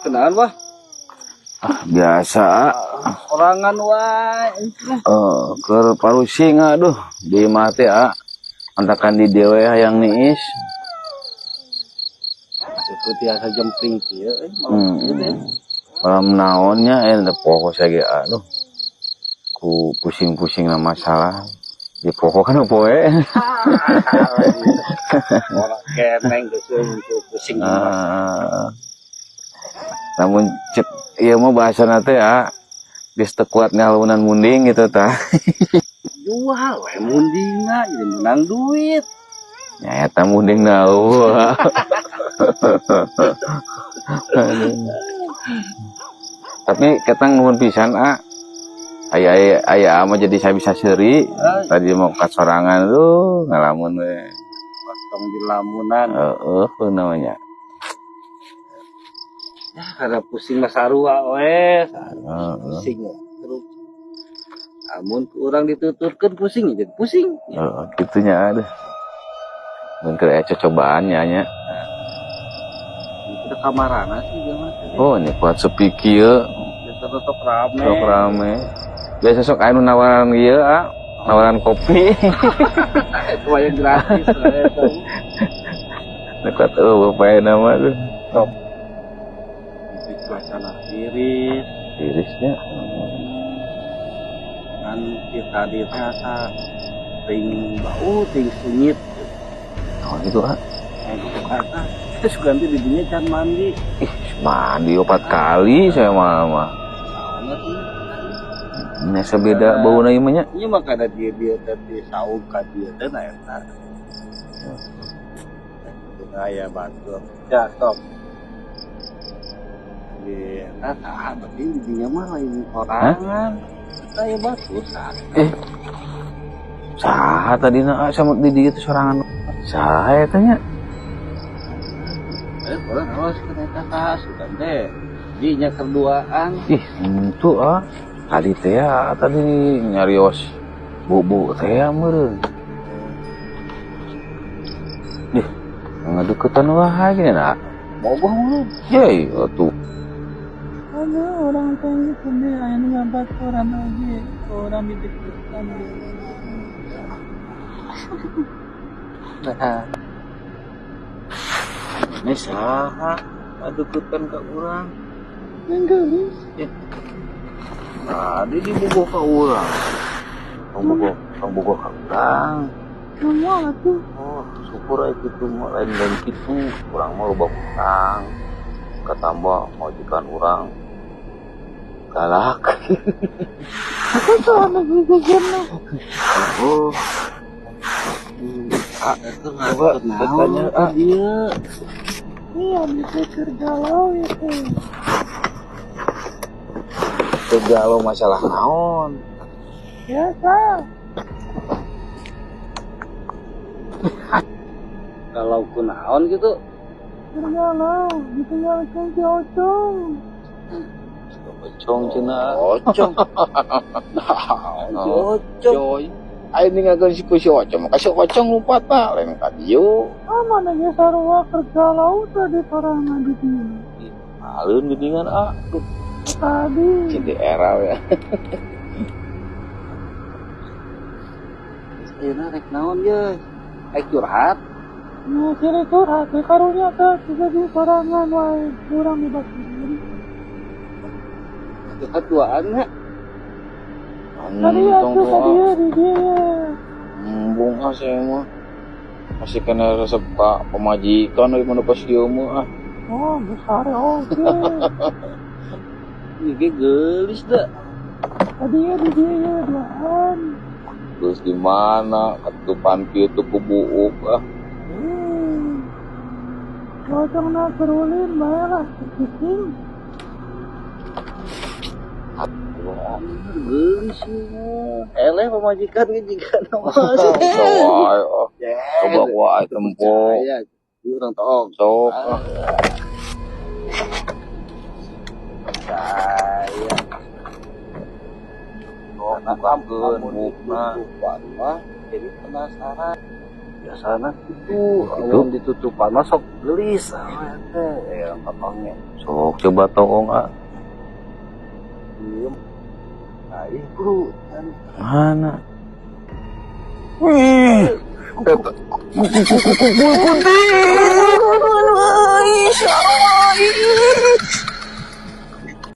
Kenaan wah? Biasa. Orangan wae. Ke parusing aduh di mati antakan di dewe hayang niis. Seperti asa jempling kieu Malam naonnya ada pokok saya aduh. Ku pusing-pusing na masalah. Di pokok kan poe. Orang keneng geus pusing. Namun cek ieu mah bahasana teh geus teu kuat ngalunan munding gitu tah. Jual we mundingna jadi menang duit. Ya eta munding eueuh. Tapi ketang nuhun pisan aya mah jadi saya bisa seuri tadi mau ka sorangan tuh ngalamun we Potong di lamunan. Namanya Ya kada pusing mah sarua we. Pusing terus. Amun urang dituturkeun pusing jadi pusing. Kitunya aduh. Mun keur aya cocobaannya nya. Itu kamarana sih dia mah. Oh, ini kuat sepi kieu. Tetep rame. Sok rame. Biasa sok anu nawaran ieu nawaran kopi. Itu yang gratis. Dekat bapak nama tuh. Top. Suasana Irisnya. Kan kita di rasa ting bau, ting sengit. Oh gitu Kata kita suka nanti di dunia can mandi. Mandi 4 kali saya mah. Ini sebeda bau na ieu nya. Iya mah kada dia tadi saung ka dia teh na eta. Aya batu. Ya, stop. Eta saha tapi di dinya mah lain orangan. Aya batu saha. Saha tadina sama di dieu teh sorangan. Saha eta nya? Orang awas kena saha sudah teh. Dinya kerduaan. Itu kali teh tadi nyarios bubu teh meureun. Ngadeukeutan wae gini nak. Bogoh mulu. Yey, atuh. Ada orang tanya sini aya nu ngabat orang lagi. Orang didekeutan. Nah. Ini saha ngadeukeutan ka urang. Yang gelis. Tadi dibogoh ka urang. Kang bogoh ka urang. Semua tuh. Oh, syukur aja gitu mah lain gitu. Urang mah loba utang. Katambah majikan urang galak. Aku soalnya gigana. Oh. Itu nggak tanya dia. Iya, bisa kergalau itu. Kergalau masalah naon? Biasa. Kalau ku naon gitu? Kergalau, ditinggalkan si Ocong. Ocong cina. Ocong. Ocong. Ayo ninggalkan si Ocong. Kasih Ocong lupa tak, lain kadiu. Mana nya sarua kergalau tadi sorangan di sini. Alun geuningan tadi. Cinti era ya. Istilah rek naon ye? Rek curhat. Nah, ciri curhat karunya teh jadi sorangan wae urang di basirin. Curhat duaan nya. Tadi atuh dia di dia. Bunga saya mah. Masih kena resep pak pemajikan dari mana pas dia mah. Oh, besar oke. Ini gelis dah. Tadi ya di dia duaan. Terus di mana ketupan itu kubuuk Cocok nak kerulin baiklah kucing. Gelis eleh pemajikan ke jika nama coba wae tempo urang tong sok saya bukakeun bukna jadi penasaran ya sana itu yang ditutupan masuk gelis ya papangnya Sok coba tolong ah. diem nah itu Mana? wih Kunti.